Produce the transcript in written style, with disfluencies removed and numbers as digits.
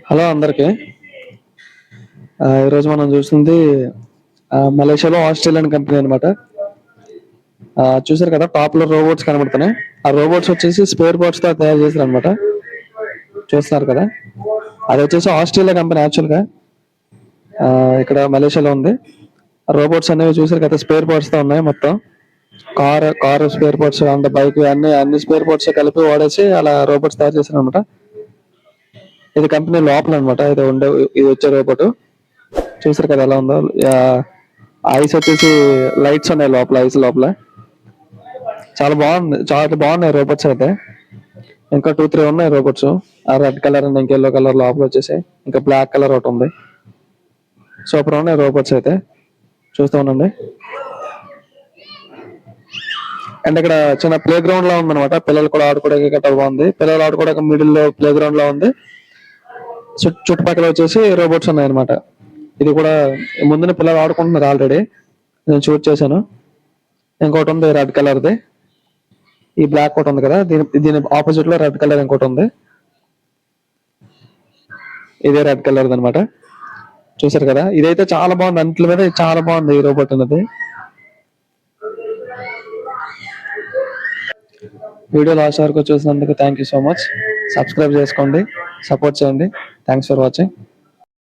Hello అందరికి. ఈరోజు మనం చూస్తుంది మలేషియాలో ఆస్ట్రేలియన్ కంపెనీ అనమాట. చూసారు కదా, టాప్ లో రోబోట్స్ కనబడుతున్నాయి. ఆ రోబోట్స్ వచ్చేసి స్పేర్ పార్ట్స్ తో తయారు చేశారు అనమాట. చూస్తున్నారు కదా, అది వచ్చేసి ఆస్ట్రేలియా కంపెనీ యాక్చువల్ గా. ఇక్కడ మలేషియాలో ఉంది. రోబోట్స్ అనేవి చూసారు కదా, స్పేర్ పార్ట్స్ తో ఉన్నాయి మొత్తం. Car spare parts and bike అన్ని స్పేర్ పార్ట్స్ కలిపి వాడేసి అలా రోబోట్స్ తయారు చేశారు అనమాట. ఇది కంపెనీ లోపల అనమాట. ఇది వచ్చే రోబోట్ చూసారు కదా ఎలా ఉందో. ఐస్ వచ్చేసి లైట్స్ ఉన్నాయి లోపల, ఐస్ లోపల. చాలా బాగుంది, చాలా బాగున్నాయి రోబోట్స్ అయితే. ఇంకా 2-3 ఉన్నాయి రోబోట్స్. ఆ రెడ్ కలర్ అండ్ ఇంకా ఎల్లో కలర్ లోపల వచ్చేసి, ఇంకా బ్లాక్ కలర్ ఒకటి ఉంది. సూపర్ ఉన్నాయి రోబోట్స్ అయితే, చూస్తూ ఉండండి. అండ్ ఇక్కడ చిన్న ప్లే గ్రౌండ్ లా ఉంది అనమాట. పిల్లలు కూడా ఆడుకోవడానికి గట్రా బాగుంది. పిల్లలు ఆడుకోవడానికి మిడిల్ లో ప్లే గ్రౌండ్ లా ఉంది. చుట్టుపక్కల వచ్చేసి రోబోట్స్ ఉన్నాయి అనమాట. ఇది కూడా ముందున పిల్లలు ఆడుకుంటున్నారు ఆల్రెడీ, నేను షూట్ చేశాను. ఇంకోటి ఉంది రెడ్ కలర్ది. ఈ బ్లాక్ ఒకటి ఉంది కదా, దీని ఆపోజిట్ లో రెడ్ కలర్ ఇంకోటి ఉంది. ఇదే రెడ్ కలర్ అనమాట. చూసారు కదా, ఇదైతే చాలా బాగుంది. అంట్ల మీద చాలా బాగుంది ఈ రోబోట్ అనేది. వీడియో లాస్ట్ వరకు చూసినందుకు thank you so much. Subscribe చేసుకోండి, సపోర్ట్ చేయండి. Thanks for watching.